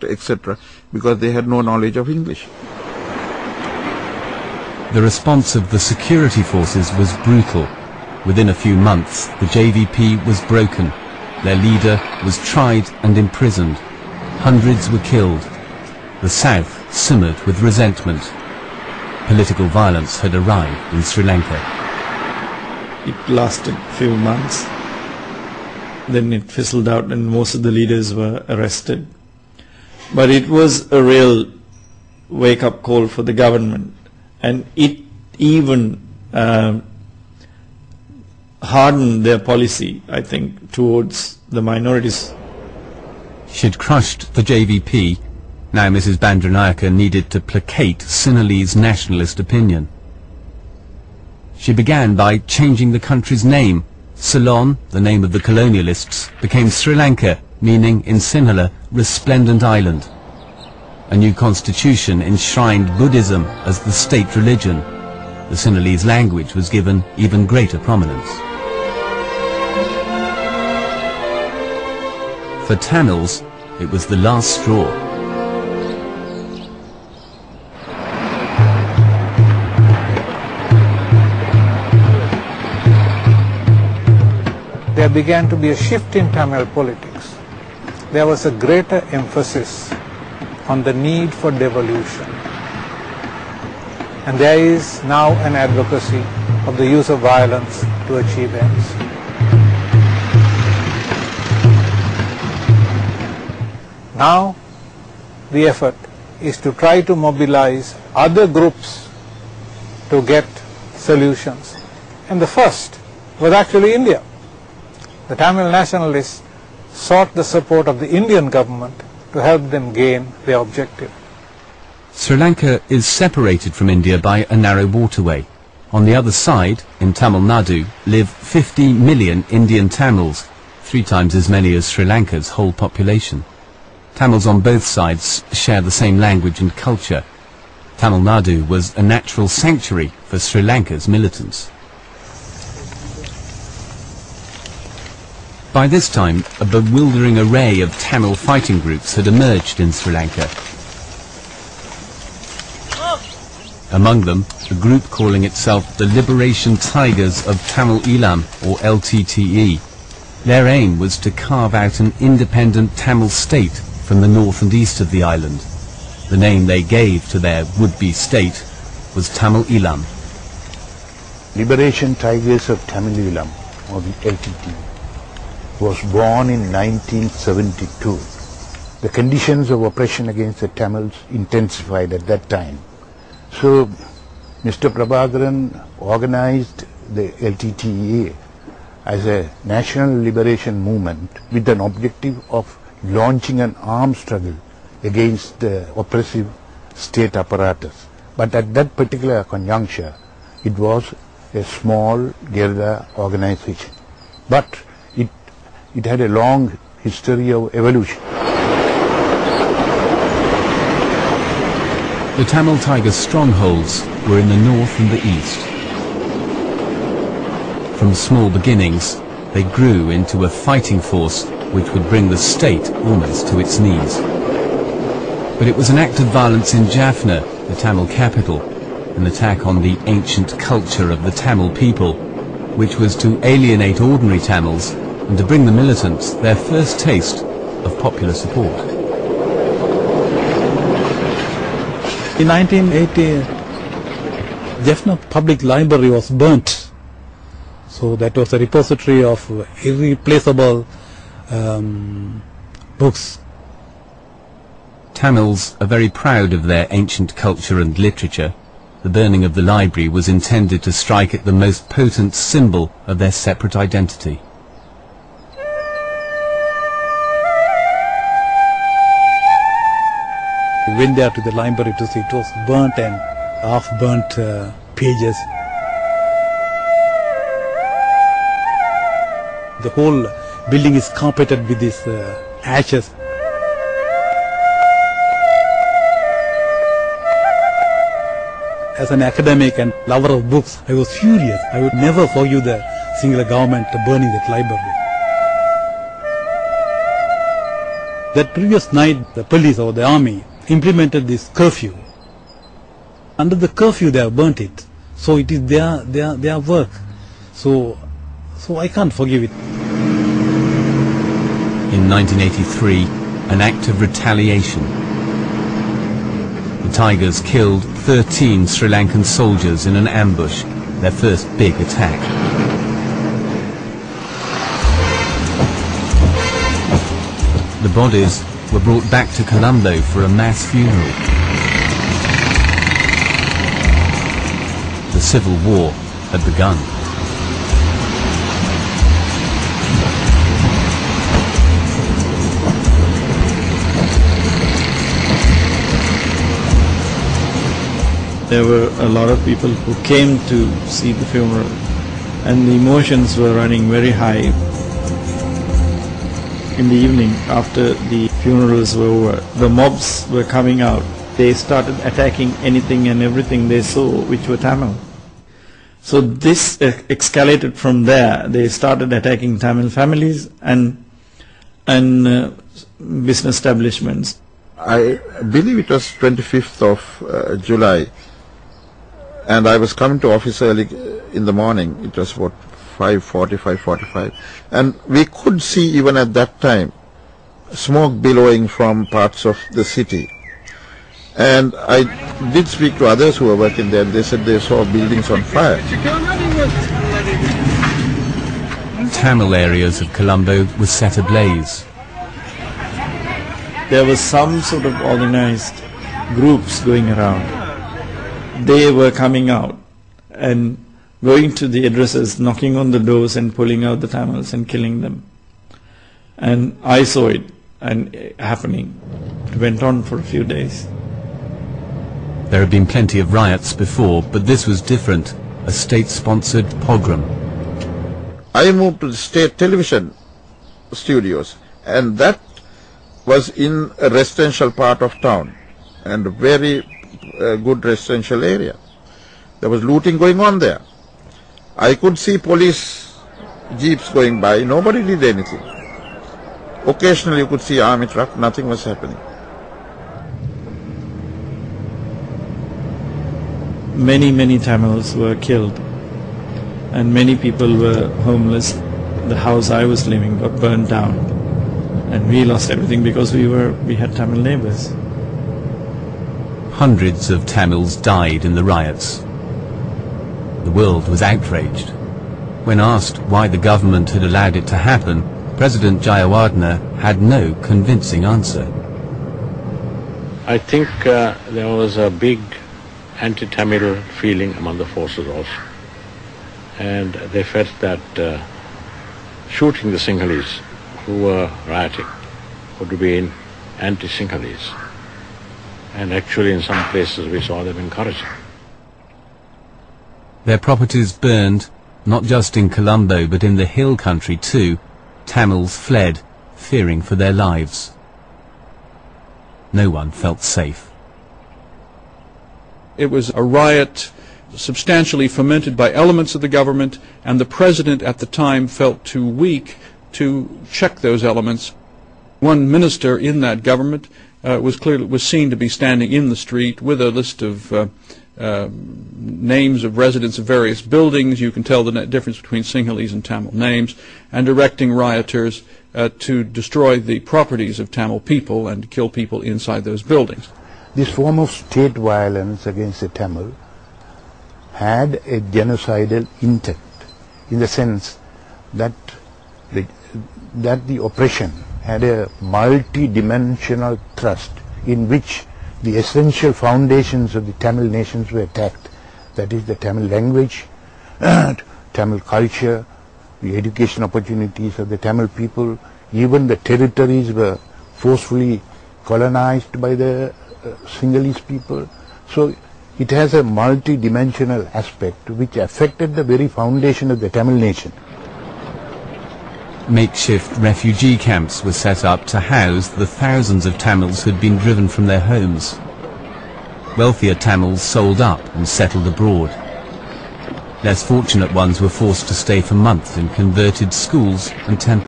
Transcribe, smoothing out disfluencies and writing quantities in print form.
etc., because they had no knowledge of English. The response of the security forces was brutal. Within a few months, the JVP was broken. Their leader was tried and imprisoned. Hundreds were killed. The South simmered with resentment. Political violence had arrived in Sri Lanka. It lasted a few months. Then it fizzled out and most of the leaders were arrested. But it was a real wake-up call for the government. And it even hardened their policy, I think, towards the minorities. She'd crushed the JVP. Now Mrs. Bandaranaike needed to placate Sinhalese nationalist opinion. She began by changing the country's name. Ceylon, the name of the colonialists, became Sri Lanka, meaning in Sinhala, resplendent island. A new constitution enshrined Buddhism as the state religion. The Sinhalese language was given even greater prominence. For Tamils, it was the last straw. There began to be a shift in Tamil politics. There was a greater emphasis on the need for devolution. And there is now an advocacy of the use of violence to achieve ends. Now, the effort is to try to mobilize other groups to get solutions. And the first was actually India. The Tamil nationalists sought the support of the Indian government to help them gain their objective. Sri Lanka is separated from India by a narrow waterway. On the other side, in Tamil Nadu, live 50 million Indian Tamils, 3 times as many as Sri Lanka's whole population. Tamils on both sides share the same language and culture. Tamil Nadu was a natural sanctuary for Sri Lanka's militants. By this time, a bewildering array of Tamil fighting groups had emerged in Sri Lanka. Among them, a group calling itself the Liberation Tigers of Tamil Eelam, or LTTE. Their aim was to carve out an independent Tamil state from the north and east of the island. The name they gave to their would-be state was Tamil Eelam. Liberation Tigers of Tamil Eelam, or the LTTE, was born in 1972. The conditions of oppression against the Tamils intensified at that time. So Mr. Prabhakaran organized the LTTE as a national liberation movement with an objective of launching an armed struggle against the oppressive state apparatus. But at that particular conjuncture, it was a small guerrilla organization. But it had a long history of evolution. The Tamil Tigers' strongholds were in the north and the east. From small beginnings, they grew into a fighting force which would bring the state almost to its knees. But it was an act of violence in Jaffna, the Tamil capital, an attack on the ancient culture of the Tamil people, which was to alienate ordinary Tamils and to bring the militants their first taste of popular support. In 1980, Jaffna Public Library was burnt. So that was a repository of irreplaceable books. Tamils are very proud of their ancient culture and literature. The burning of the library was intended to strike at the most potent symbol of their separate identity. We went there to the library to see it was burnt and half-burnt pages. The whole building is carpeted with these ashes. As an academic and lover of books, I was furious. I would never forgive the singular government burning that library. That previous night, the police or the army implemented this curfew. Under the curfew, they have burnt it. So it is their work. So I can't forgive it. In 1983, an act of retaliation. The Tigers killed 13 Sri Lankan soldiers in an ambush, their first big attack. The bodies were brought back to Colombo for a mass funeral. The civil war had begun. There were a lot of people who came to see the funeral, and the emotions were running very high. In the evening, after the funerals were over, the mobs were coming out. They started attacking anything and everything they saw which were Tamil. So this escalated from there. They started attacking Tamil families and business establishments. I believe it was 25th of July, and I was coming to office early in the morning. It was about 5:40, 5:45, and we could see even at that time smoke billowing from parts of the city. And I did speak to others who were working there, and they said they saw buildings on fire. Tamil areas of Colombo were set ablaze. There was some sort of organized groups going around. They were coming out and going to the addresses, knocking on the doors and pulling out the Tamils and killing them. And I saw it happening. It went on for a few days. There had been plenty of riots before, but this was different, a state-sponsored pogrom. I moved to the state television studios, and that was in a residential part of town, and a very good residential area. There was looting going on there. I could see police jeeps going by. Nobody did anything. Occasionally you could see army truck. Nothing was happening. Many Tamils were killed, and many people were homeless. The house I was living got burned down, and we lost everything because we had Tamil neighbors. Hundreds of Tamils died in the riots. The world was outraged. When asked why the government had allowed it to happen, President Jayawardena had no convincing answer. I think there was a big anti-Tamil feeling among the forces also. And they felt that shooting the Sinhalese who were rioting would be anti-Sinhalese. And actually in some places we saw them encouraging. Their properties burned, not just in Colombo but in the hill country too. Tamils fled, fearing for their lives. No one felt safe. It was a riot substantially fomented by elements of the government, and the president at the time felt too weak to check those elements. One minister in that government was seen to be standing in the street with a list of names of residents of various buildings. You can tell the difference between Sinhalese and Tamil names, and directing rioters to destroy the properties of Tamil people and to kill people inside those buildings. This form of state violence against the Tamil had a genocidal intent, in the sense that the oppression had a multi-dimensional thrust in which the essential foundations of the Tamil nations were attacked. That is the Tamil language, Tamil culture, the education opportunities of the Tamil people. Even the territories were forcefully colonized by the Sinhalese people. So it has a multi-dimensional aspect which affected the very foundation of the Tamil nation. Makeshift refugee camps were set up to house the thousands of Tamils who had been driven from their homes. Wealthier Tamils sold up and settled abroad. Less fortunate ones were forced to stay for months in converted schools and temples.